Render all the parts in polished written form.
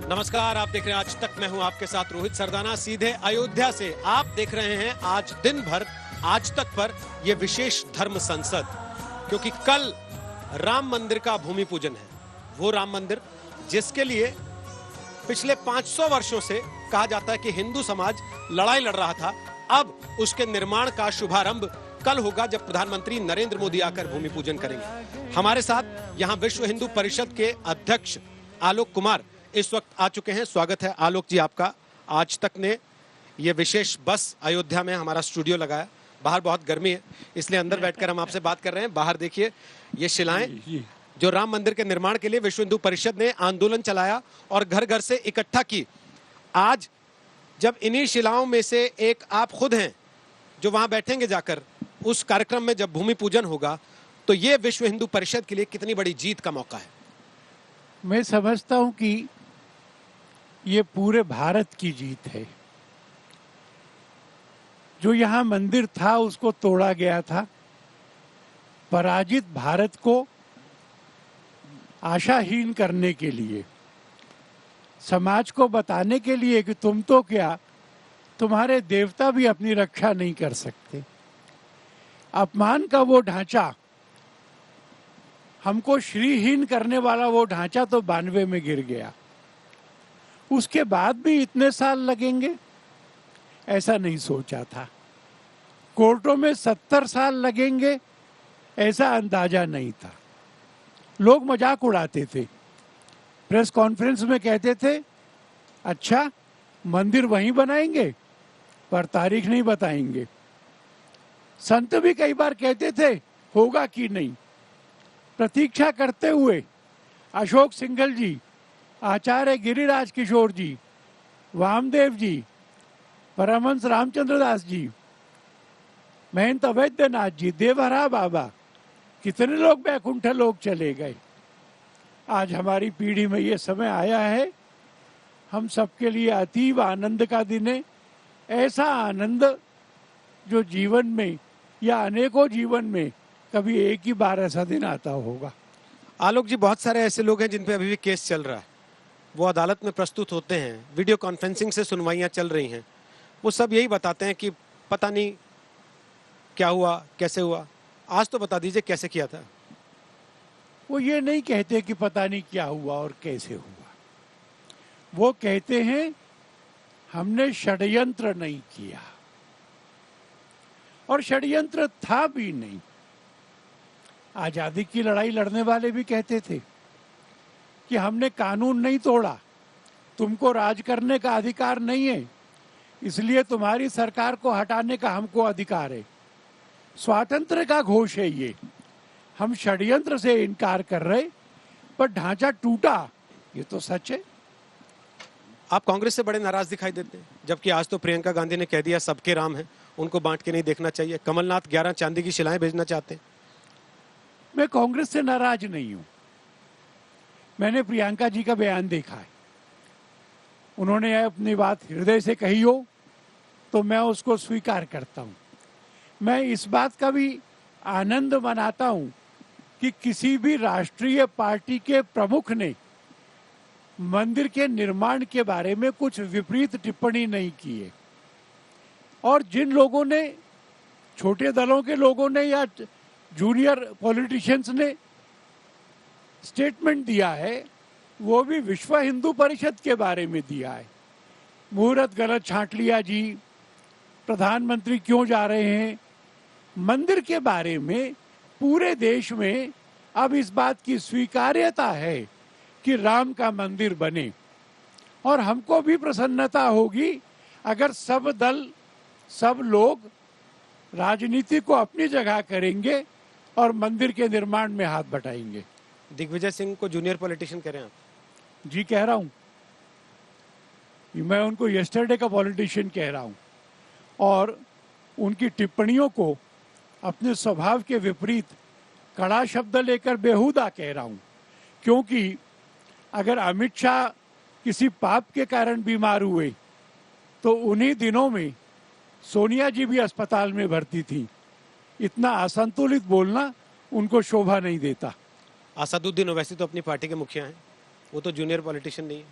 नमस्कार, आप देख रहे हैं आज तक। मैं हूं आपके साथ रोहित सरदाना, सीधे अयोध्या से। आप देख रहे हैं आज दिन भर आज तक पर यह विशेष धर्म संसद, क्योंकि कल राम मंदिर का भूमि पूजन है। वो राम मंदिर जिसके लिए पिछले 500 वर्षों से कहा जाता है कि हिंदू समाज लड़ाई लड़ रहा था। अब उसके निर्माण का शुभारंभ कल होगा, जब प्रधानमंत्री नरेंद्र मोदी आकर भूमि पूजन करेंगे। हमारे साथ यहां विश्व हिंदू परिषद के अध्यक्ष आलोक कुमार इस वक्त आ चुके हैं। स्वागत है आलोक जी आपका। आज तक ने ये विशेष बस अयोध्या में हमारा स्टूडियो लगाया। बाहर बहुत गर्मी है, इसलिए अंदर बैठकर हम आपसे बात कर रहे हैं। बाहर देखिए, ये शिलाएं जो राम मंदिर के निर्माण के लिए विश्व हिंदू परिषद ने आंदोलन चलाया और घर घर से इकट्ठा की। आज जब इन्हीं शिलाओं में से एक आप खुद हैं जो वहां बैठेंगे जाकर उस कार्यक्रम में, जब भूमि पूजन होगा, तो ये विश्व हिंदू परिषद के लिए कितनी बड़ी जीत का मौका है। मैं समझता हूं कि ये पूरे भारत की जीत है। जो यहाँ मंदिर था उसको तोड़ा गया था। पराजित भारत को आशाहीन करने के लिए, समाज को बताने के लिए कि तुम तो क्या, तुम्हारे देवता भी अपनी रक्षा नहीं कर सकते। अपमान का वो ढांचा, हमको श्रीहीन करने वाला वो ढांचा तो 92 में गिर गया। उसके बाद भी इतने साल लगेंगे, ऐसा नहीं सोचा था। कोर्टों में 70 साल लगेंगे, ऐसा अंदाजा नहीं था। लोग मजाक उड़ाते थे, प्रेस कॉन्फ्रेंस में कहते थे, अच्छा मंदिर वहीं बनाएंगे पर तारीख नहीं बताएंगे। संत भी कई बार कहते थे होगा कि नहीं। प्रतीक्षा करते हुए अशोक सिंघल जी, आचार्य गिरिराज किशोर जी, वामदेव जी, परमहंस रामचंद्र दास जी, महंत अवैधनाथ जी, देवहरा बाबा, कितने लोग बैकुंठ लोग चले गए। आज हमारी पीढ़ी में ये समय आया है, हम सबके लिए अतीब आनंद का दिन है। ऐसा आनंद जो जीवन में या अनेकों जीवन में कभी एक ही बार ऐसा दिन आता होगा। आलोक जी, बहुत सारे ऐसे लोग हैं जिन पे अभी भी केस चल रहा है। वो अदालत में प्रस्तुत होते हैं, वीडियो कॉन्फ्रेंसिंग से सुनवाइयां चल रही हैं। वो सब यही बताते हैं कि पता नहीं क्या हुआ, कैसे हुआ। आज तो बता दीजिए कैसे किया था। वो ये नहीं कहते कि पता नहीं क्या हुआ और कैसे हुआ। वो कहते हैं हमने षड्यंत्र नहीं किया, और षड्यंत्र था भी नहीं। आजादी की लड़ाई लड़ने वाले भी कहते थे कि हमने कानून नहीं तोड़ा, तुमको राज करने का अधिकार नहीं है, इसलिए तुम्हारी सरकार को हटाने का हमको अधिकार है। स्वातंत्र का घोष है ये। हम षड्यंत्र से इनकार कर रहे, पर ढांचा टूटा, ये तो सच है। आप कांग्रेस से बड़े नाराज दिखाई देते हैं, जबकि आज तो प्रियंका गांधी ने कह दिया सबके राम हैं, उनको बांट के नहीं देखना चाहिए। कमलनाथ 11 चांदी की शिलाएं भेजना चाहते हैं। मैं कांग्रेस से नाराज नहीं हूं। मैंने प्रियंका जी का बयान देखा है। उन्होंने अपनी बात हृदय से कही हो तो मैं उसको स्वीकार करता हूं। मैं इस बात का भी आनंद मनाता हूं कि किसी भी राष्ट्रीय पार्टी के प्रमुख ने मंदिर के निर्माण के बारे में कुछ विपरीत टिप्पणी नहीं की है। और जिन लोगों ने, छोटे दलों के लोगों ने या जूनियर पॉलिटिशियंस ने स्टेटमेंट दिया है, वो भी विश्व हिंदू परिषद के बारे में दिया है। मुहूर्त गलत छांट लिया जी, प्रधानमंत्री क्यों जा रहे हैं। मंदिर के बारे में पूरे देश में अब इस बात की स्वीकार्यता है कि राम का मंदिर बने, और हमको भी प्रसन्नता होगी अगर सब दल, सब लोग राजनीति को अपनी जगह करेंगे और मंदिर के निर्माण में हाथ बटाएंगे। दिग्विजय सिंह को जूनियर पॉलिटिशियन कह रहे हैं आप? जी कह रहा हूं, मैं उनको यस्टरडे का पॉलिटिशियन कह रहा हूं, और उनकी टिप्पणियों को अपने स्वभाव के विपरीत कड़ा शब्द लेकर बेहुदा कह रहा हूं। क्योंकि अगर अमित शाह किसी पाप के कारण बीमार हुए तो उन्हीं दिनों में सोनिया जी भी अस्पताल में भर्ती थी। इतना असंतुलित बोलना उनको शोभा नहीं देता। असदुद्दीन ओवैसी तो अपनी पार्टी के मुखिया हैं, वो तो जूनियर पॉलिटिशियन नहीं है।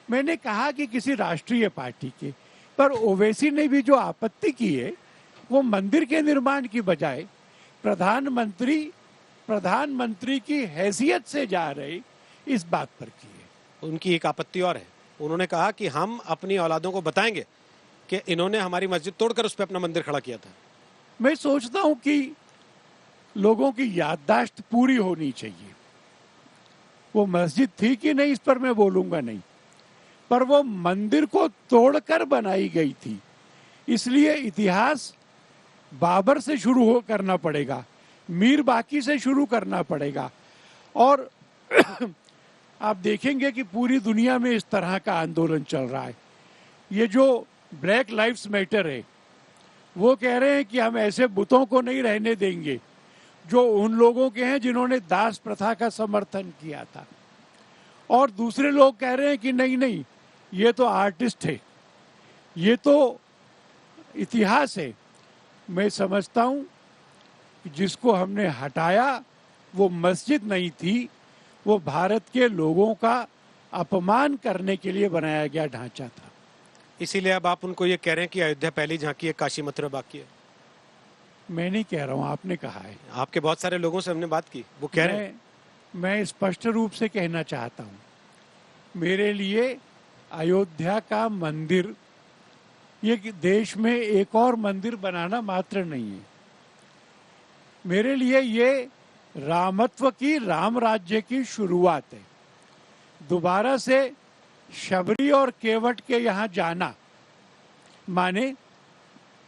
मैंने कहा कि किसी राष्ट्रीय पार्टी के, पर ओवैसी ने भी जो आपत्ति की है वो मंदिर के निर्माण की बजाय प्रधानमंत्री की हैसियत से जा रहे इस बात पर की है। उनकी एक आपत्ति और है, उन्होंने कहा कि हम अपनी औलादों को बताएंगे कि इन्होंने हमारी मस्जिद तोड़कर उस पर अपना मंदिर खड़ा किया था। मैं सोचता हूं कि लोगों की याददाश्त पूरी होनी चाहिए। वो मस्जिद थी कि नहीं इस पर मैं बोलूंगा नहीं, पर वो मंदिर को तोड़कर बनाई गई थी। इसलिए इतिहास बाबर से शुरू करना पड़ेगा, मीर बाकी से शुरू करना पड़ेगा। और आप देखेंगे कि पूरी दुनिया में इस तरह का आंदोलन चल रहा है। ये जो ब्लैक लाइव्स मैटर है, वो कह रहे हैं कि हम ऐसे बुतों को नहीं रहने देंगे जो उन लोगों के हैं जिन्होंने दास प्रथा का समर्थन किया था। और दूसरे लोग कह रहे हैं कि नहीं नहीं, ये तो आर्टिस्ट है, ये तो इतिहास है। मैं समझता हूं कि जिसको हमने हटाया वो मस्जिद नहीं थी, वो भारत के लोगों का अपमान करने के लिए बनाया गया ढांचा था। इसीलिए अब आप उनको ये कह रहे हैं कि अयोध्या पहली झांकी है, काशी मथुरा बाकी है। मैं नहीं कह रहा हूं, आपने कहा है। आपके बहुत सारे लोगों से हमने बात की, वो कह रहे हैं। मैं स्पष्ट रूप से कहना चाहता हूं, मेरे लिए अयोध्या का मंदिर ये देश में एक और मंदिर बनाना मात्र नहीं है। मेरे लिए ये रामत्व की, राम राज्य की शुरुआत है। दोबारा से शबरी और केवट के यहाँ जाना माने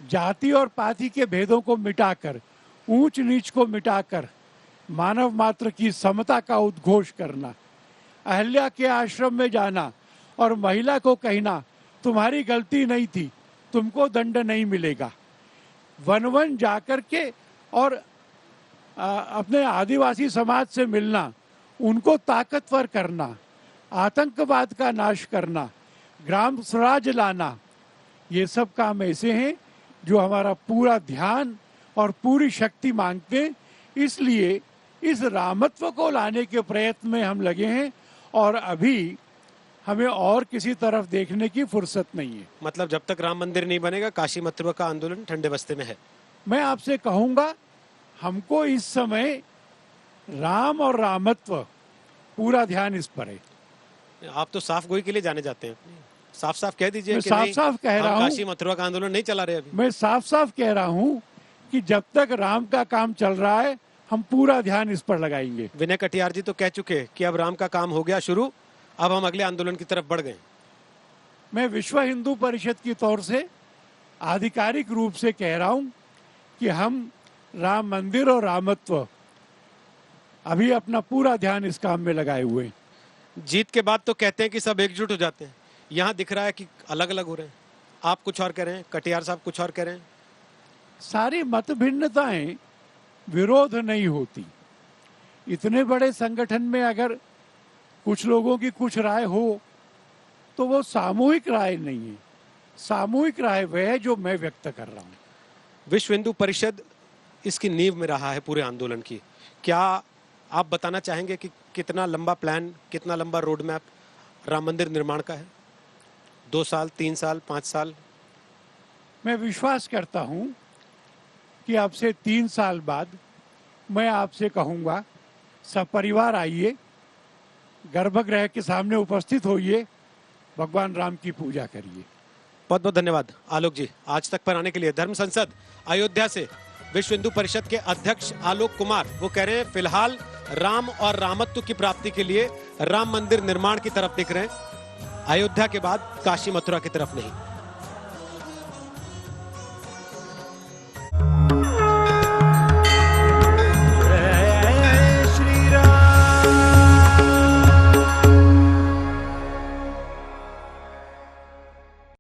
जाति और पाति के भेदों को मिटाकर, ऊंच नीच को मिटाकर मानव मात्र की समता का उद्घोष करना, अहल्या के आश्रम में जाना और महिला को कहना तुम्हारी गलती नहीं थी, तुमको दंड नहीं मिलेगा। वन वन जाकर के और अपने आदिवासी समाज से मिलना, उनको ताकतवर करना, आतंकवाद का नाश करना, ग्राम स्वराज लाना, ये सब काम ऐसे हैं जो हमारा पूरा ध्यान और पूरी शक्ति मांगते हैं। इसलिए इस रामत्व को लाने के प्रयत्न में हम लगे हैं और अभी हमें और किसी तरफ देखने की फुर्सत नहीं है। मतलब जब तक राम मंदिर नहीं बनेगा, काशी मथुरा का आंदोलन ठंडे बस्ते में है। मैं आपसे कहूंगा, हमको इस समय राम और रामत्व पूरा ध्यान इस पर है। आप तो साफ गोई के लिए जाने जाते हैं, साफ साफ कह दीजिए कि साफ साफ कह रहा हूं, काशी मथुरा का आंदोलन नहीं चला रहे अभी। मैं साफ साफ कह रहा हूं कि जब तक राम का काम चल रहा है हम पूरा ध्यान इस पर लगाएंगे। विनय कटियार जी तो कह चुके कि अब राम का काम हो गया शुरू, अब हम अगले आंदोलन की तरफ बढ़ गए। मैं विश्व हिंदू परिषद की तौर से आधिकारिक रूप से कह रहा हूं कि हम राम मंदिर और रामत्व अभी अपना पूरा ध्यान इस काम में लगाए हुए हैं। जीत के बाद तो कहते हैं कि सब एकजुट हो जाते हैं, यहाँ दिख रहा है कि अलग अलग हो रहे हैं। आप कुछ और कह रहे हैं, कटियार साहब कुछ और कह रहे हैं। सारी मत भिन्नताएं विरोध नहीं होती। इतने बड़े संगठन में अगर कुछ लोगों की कुछ राय हो तो वो सामूहिक राय नहीं है। सामूहिक राय वह है जो मैं व्यक्त कर रहा हूं। विश्व हिंदू परिषद इसकी नींव में रहा है पूरे आंदोलन की। क्या आप बताना चाहेंगे कि कितना लंबा प्लान, कितना लंबा रोड मैप राम मंदिर निर्माण का है? 2 साल, 3 साल, 5 साल? मैं विश्वास करता हूं कि अब से 3 साल बाद मैं आपसे कहूंगा, सपरिवार आइए, गर्भगृह के सामने उपस्थित होइए, भगवान राम की पूजा करिए। बहुत बहुत धन्यवाद आलोक जी, आज तक पर आने के लिए। धर्म संसद अयोध्या से विश्व हिंदू परिषद के अध्यक्ष आलोक कुमार, वो कह रहे हैं फिलहाल राम और रामत्व की प्राप्ति के लिए राम मंदिर निर्माण की तरफ दिख रहे हैं, अयोध्या के बाद काशी मथुरा की तरफ नहीं।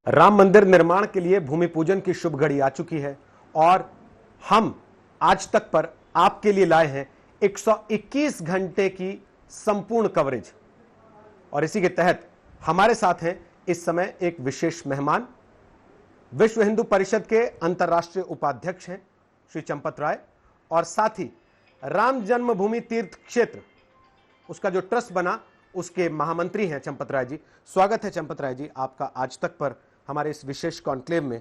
राम मंदिर निर्माण के लिए भूमि पूजन की शुभ घड़ी आ चुकी है और हम आज तक पर आपके लिए लाए हैं 121 घंटे की संपूर्ण कवरेज। और इसी के तहत हमारे साथ हैं इस समय एक विशेष मेहमान, विश्व हिंदू परिषद के अंतर्राष्ट्रीय उपाध्यक्ष हैं श्री चंपत राय, और साथ ही राम जन्मभूमि तीर्थ क्षेत्र उसका जो ट्रस्ट बना उसके महामंत्री हैं चंपत राय जी। स्वागत है चंपत राय जी आपका आज तक पर हमारे इस विशेष कॉन्क्लेव में।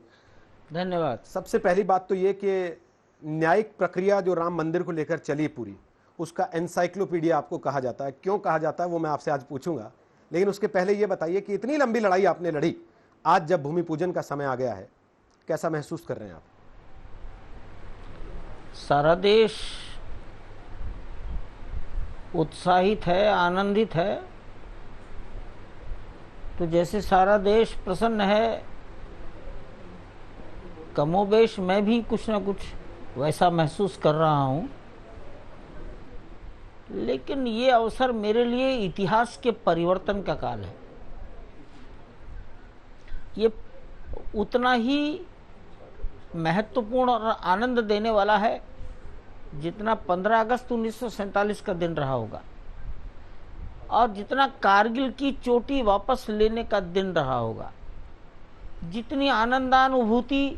धन्यवाद। सबसे पहली बात तो ये कि न्यायिक प्रक्रिया जो राम मंदिर को लेकर चली पूरी, उसका एनसाइक्लोपीडिया आपको कहा जाता है। क्यों कहा जाता है वो मैं आपसे आज पूछूंगा, लेकिन उसके पहले ये बताइए कि इतनी लंबी लड़ाई आपने लड़ी, आज जब भूमि पूजन का समय आ गया है, कैसा महसूस कर रहे हैं आप? सारा देश उत्साहित है, आनंदित है। तो जैसे सारा देश प्रसन्न है, कमोबेश मैं भी कुछ ना कुछ वैसा महसूस कर रहा हूँ। लेकिन ये अवसर मेरे लिए इतिहास के परिवर्तन का काल है। ये उतना ही महत्वपूर्ण और आनंद देने वाला है जितना 15 अगस्त 1947 का दिन रहा होगा, और जितना कारगिल की चोटी वापस लेने का दिन रहा होगा। जितनी आनंदानुभूति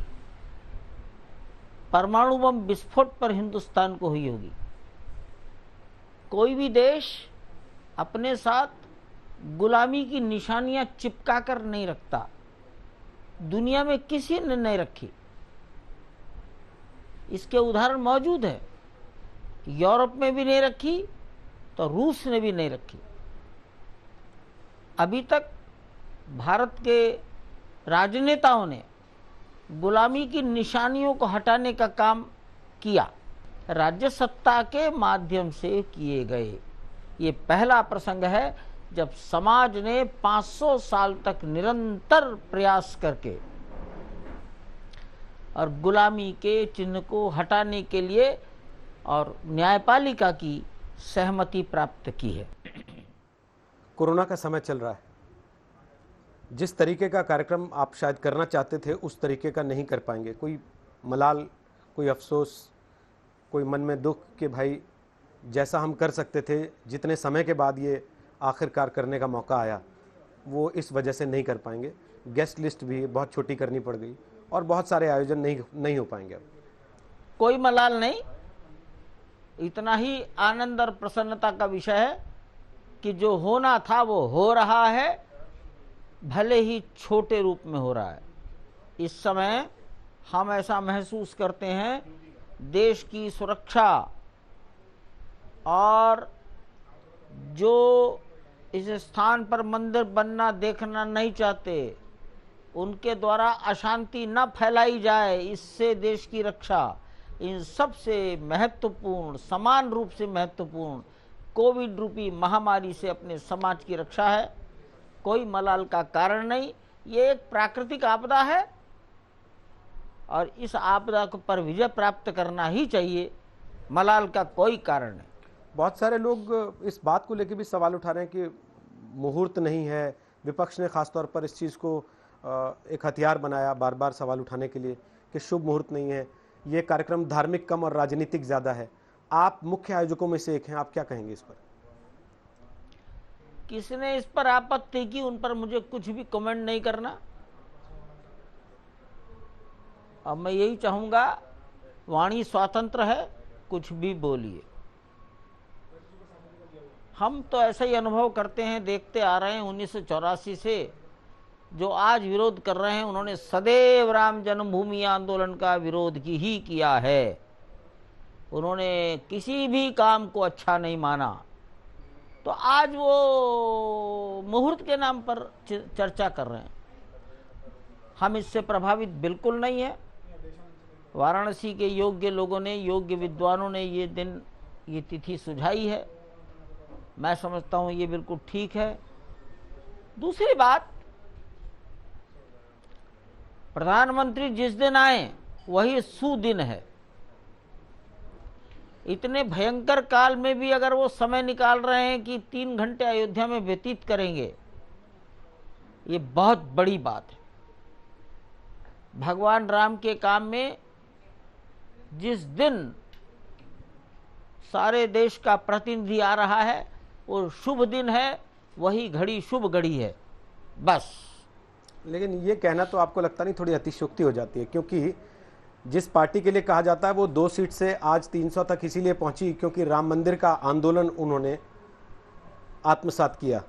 परमाणु बम विस्फोट पर हिंदुस्तान को हुई होगी। कोई भी देश अपने साथ गुलामी की निशानियां चिपका कर नहीं रखता। दुनिया में किसी ने नहीं रखी। इसके उदाहरण मौजूद है। यूरोप में भी नहीं रखी तो रूस ने भी नहीं रखी। अभी तक भारत के राजनेताओं ने गुलामी की निशानियों को हटाने का काम किया, राज्य सत्ता के माध्यम से किए गए। ये पहला प्रसंग है जब समाज ने 500 साल तक निरंतर प्रयास करके और गुलामी के चिन्ह को हटाने के लिए और न्यायपालिका की सहमति प्राप्त की है। कोरोना का समय चल रहा है, जिस तरीके का कार्यक्रम आप शायद करना चाहते थे उस तरीके का नहीं कर पाएंगे। कोई मलाल, कोई अफसोस, कोई मन में दुख कि भाई जैसा हम कर सकते थे, जितने समय के बाद ये आखिरकार करने का मौका आया, वो इस वजह से नहीं कर पाएंगे। गेस्ट लिस्ट भी बहुत छोटी करनी पड़ गई और बहुत सारे आयोजन नहीं हो पाएंगे। अब कोई मलाल नहीं, इतना ही आनंद और प्रसन्नता का विषय है कि जो होना था वो हो रहा है, भले ही छोटे रूप में हो रहा है। इस समय हम ऐसा महसूस करते हैं देश की सुरक्षा और जो इस स्थान पर मंदिर बनना देखना नहीं चाहते उनके द्वारा अशांति न फैलाई जाए, इससे देश की रक्षा, इन सबसे महत्वपूर्ण, समान रूप से महत्वपूर्ण कोविड रूपी महामारी से अपने समाज की रक्षा है। कोई मलाल का कारण नहीं। ये एक प्राकृतिक आपदा है और इस आपदा पर विजय प्राप्त करना ही चाहिए। मलाल का कोई कारण नहीं। बहुत सारे लोग इस बात को लेकर भी सवाल उठा रहे हैं कि मुहूर्त नहीं है। विपक्ष ने खासतौर पर इस चीज़ को एक हथियार बनाया बार बार सवाल उठाने के लिए कि शुभ मुहूर्त नहीं है, ये कार्यक्रम धार्मिक कम और राजनीतिक ज़्यादा है। आप मुख्य आयोजकों में से एक हैं, आप क्या कहेंगे इस पर? किसने इस पर आपत्ति की उन पर मुझे कुछ भी कमेंट नहीं करना। अब मैं यही चाहूंगा, वाणी स्वतंत्र है, कुछ भी बोलिए। हम तो ऐसा ही अनुभव करते हैं, देखते आ रहे हैं 1984 से। जो आज विरोध कर रहे हैं उन्होंने सदैव राम जन्मभूमि आंदोलन का विरोध ही किया है। उन्होंने किसी भी काम को अच्छा नहीं माना। तो आज वो मुहूर्त के नाम पर चर्चा कर रहे हैं। हम इससे प्रभावित बिल्कुल नहीं है। वाराणसी के योग्य लोगों ने, योग्य विद्वानों ने ये दिन, ये तिथि सुझाई है। मैं समझता हूँ ये बिल्कुल ठीक है। दूसरी बात, प्रधानमंत्री जिस दिन आए वही सुदिन है। इतने भयंकर काल में भी अगर वो समय निकाल रहे हैं कि 3 घंटे अयोध्या में व्यतीत करेंगे, ये बहुत बड़ी बात है। भगवान राम के काम में जिस दिन सारे देश का प्रतिनिधि आ रहा है वो शुभ दिन है, वही घड़ी शुभ घड़ी है, बस। लेकिन ये कहना तो आपको लगता नहीं थोड़ी अतिशयोक्ति हो जाती है? क्योंकि जिस पार्टी के लिए कहा जाता है वो 2 सीट से आज 300 तक इसीलिए पहुंची क्योंकि राम मंदिर का आंदोलन उन्होंने आत्मसात किया,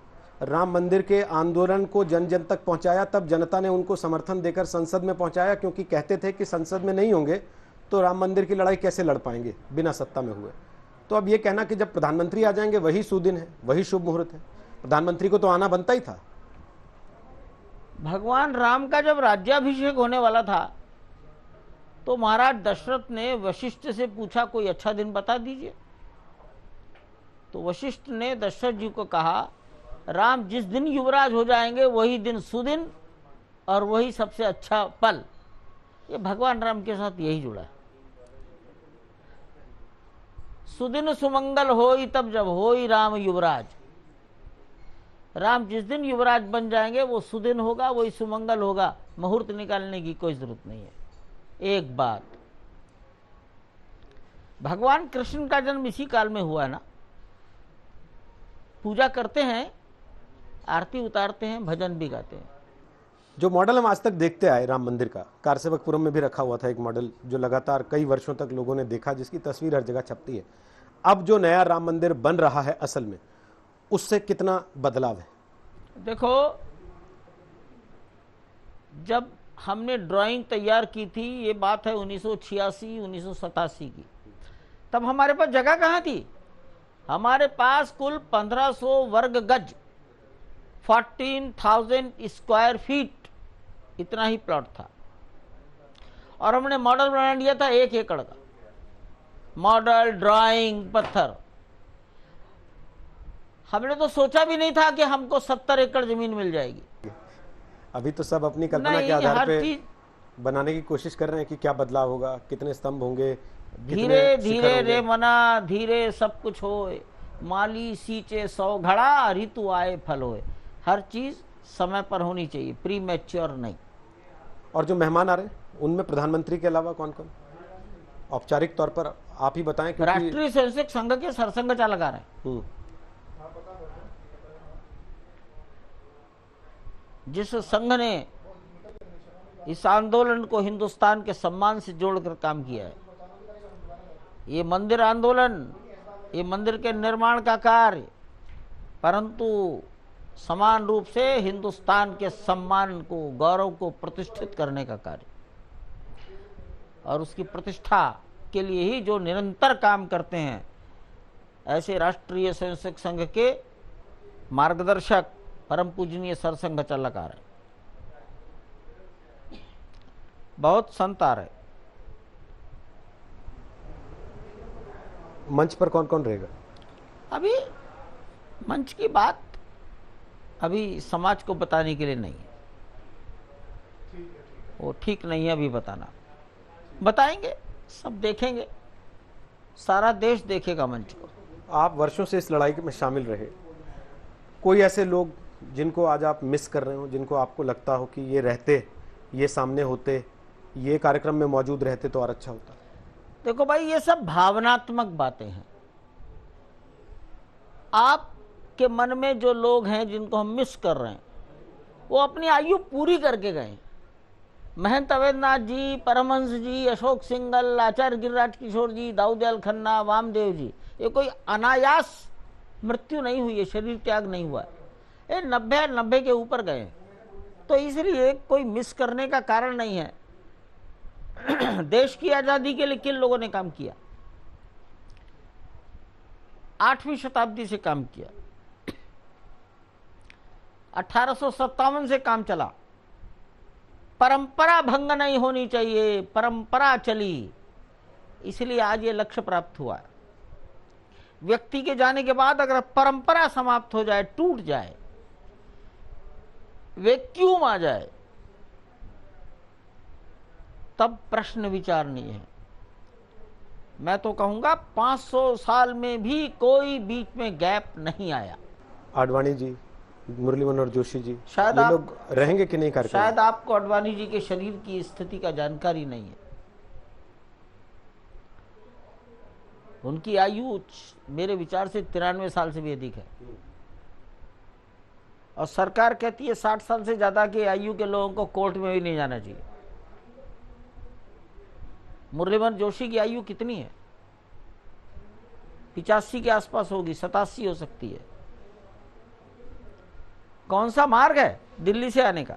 राम मंदिर के आंदोलन को जन जन तक पहुंचाया, तब जनता ने उनको समर्थन देकर संसद में पहुंचाया, क्योंकि कहते थे कि संसद में नहीं होंगे तो राम मंदिर की लड़ाई कैसे लड़ पाएंगे बिना सत्ता में हुए। तो अब ये कहना कि जब प्रधानमंत्री आ जाएंगे वही सुदिन है, वही शुभ मुहूर्त है, प्रधानमंत्री को तो आना बनता ही था। भगवान राम का जब राज्याभिषेक होने वाला था तो महाराज दशरथ ने वशिष्ठ से पूछा कोई अच्छा दिन बता दीजिए। तो वशिष्ठ ने दशरथ जी को कहा राम जिस दिन युवराज हो जाएंगे वही दिन सुदिन और वही सबसे अच्छा पल। ये भगवान राम के साथ यही जुड़ा है। सुदिन सुमंगल होई तब जब होई राम युवराज। राम जिस दिन युवराज बन जाएंगे वो सुदिन होगा, वही सुमंगल होगा, मुहूर्त निकालने की कोई जरूरत नहीं है। एक बात, भगवान कृष्ण का जन्म इसी काल में हुआ है ना। पूजा करते हैं, आरती उतारते हैं, भजन भी गाते हैं। जो मॉडल हम आज तक देखते आए राम मंदिर का, कारसेवकपुरम में भी रखा हुआ था एक मॉडल जो लगातार कई वर्षों तक लोगों ने देखा, जिसकी तस्वीर हर जगह छपती है। अब जो नया राम मंदिर बन रहा है असल में उससे कितना बदलाव है? देखो, जब हमने ड्राइंग तैयार की थी, ये बात है 1986 1987 की, तब हमारे पास जगह कहाँ थी? हमारे पास कुल 1500 वर्ग गज, 14,000 स्क्वायर फीट इतना ही प्लॉट था और हमने मॉडल बना लिया था 1 एकड़ का। मॉडल, ड्राइंग, पत्थर। हमने तो सोचा भी नहीं था कि हमको 70 एकड़ जमीन मिल जाएगी। अभी तो सब अपनी कल्पना के आधार पे बनाने की कोशिश कर रहे हैं कि क्या बदलाव होगा, कितने स्तंभ होंगे, धीरे धीरे रे मना धीरे सब कुछ होए, माली सींचे 100 घड़ा, ऋतु आए फल होए। हर चीज समय पर होनी चाहिए, प्री मैच्योर नहीं। और जो मेहमान आ रहे हैं उनमें प्रधानमंत्री के अलावा कौन कौन? औपचारिक तौर पर आप ही बताएं। राष्ट्रीय स्वयंसेवक संघ के सरसंघ चालक आ रहे हैं। जिस संघ ने इस आंदोलन को हिंदुस्तान के सम्मान से जोड़कर काम किया है, ये मंदिर आंदोलन, ये मंदिर के निर्माण का कार्य, परंतु समान रूप से हिंदुस्तान के सम्मान को, गौरव को प्रतिष्ठित करने का कार्य, और उसकी प्रतिष्ठा के लिए ही जो निरंतर काम करते हैं, ऐसे राष्ट्रीय स्वयंसेवक संघ के मार्गदर्शक परम पूजनीय सरसंघ चालक आ रहे, बहुत संत आ रहे। मंच पर कौन कौन रहेगा? अभी मंच की बात अभी समाज को बताने के लिए नहीं है, वो ठीक नहीं है अभी बताना। बताएंगे, सब देखेंगे, सारा देश देखेगा मंच को। आप वर्षों से इस लड़ाई में शामिल रहे, कोई ऐसे लोग जिनको आज आप मिस कर रहे हो, जिनको आपको लगता हो कि ये रहते, ये सामने होते, ये कार्यक्रम में मौजूद रहते तो और अच्छा होता? देखो भाई, ये सब भावनात्मक बातें हैं। आपके मन में जो लोग हैं जिनको हम मिस कर रहे हैं, वो अपनी आयु पूरी करके गए। महंत अवैधनाथ जी, परमहंस जी, अशोक सिंघल, आचार्य गिरिराज किशोर जी, दाऊदयाल खन्ना, वामदेव जी, ये कोई अनायास मृत्यु नहीं हुई है, शरीर त्याग नहीं हुआ है। ये 90 के ऊपर गए, तो इसलिए कोई मिस करने का कारण नहीं है। देश की आजादी के लिए किन लोगों ने काम किया? 8वीं शताब्दी से काम किया, 1857 से काम चला। परंपरा भंग नहीं होनी चाहिए, परंपरा चली, इसलिए आज ये लक्ष्य प्राप्त हुआ है। व्यक्ति के जाने के बाद अगर परंपरा समाप्त हो जाए, टूट जाए, वैक्यूम आ जाए, तब प्रश्न विचारणीय है। मैं तो कहूंगा 500 साल में भी कोई बीच में गैप नहीं आया। आडवाणी जी, मुरली मनोहर जोशी जी, शायद ये आप लोग रहेंगे कि नहीं कार्यक्रम? शायद आपको आडवाणी जी के शरीर की स्थिति का जानकारी नहीं है। उनकी आयु मेरे विचार से 93 साल से भी अधिक है, और सरकार कहती है 60 साल से ज्यादा की आयु के लोगों को कोर्ट में भी नहीं जाना चाहिए। मुरली मनोहर जोशी की आयु कितनी है? 85 के आसपास होगी, 87 हो सकती है। कौन सा मार्ग है दिल्ली से आने का?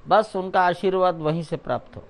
बस उनका आशीर्वाद वहीं से प्राप्त हो।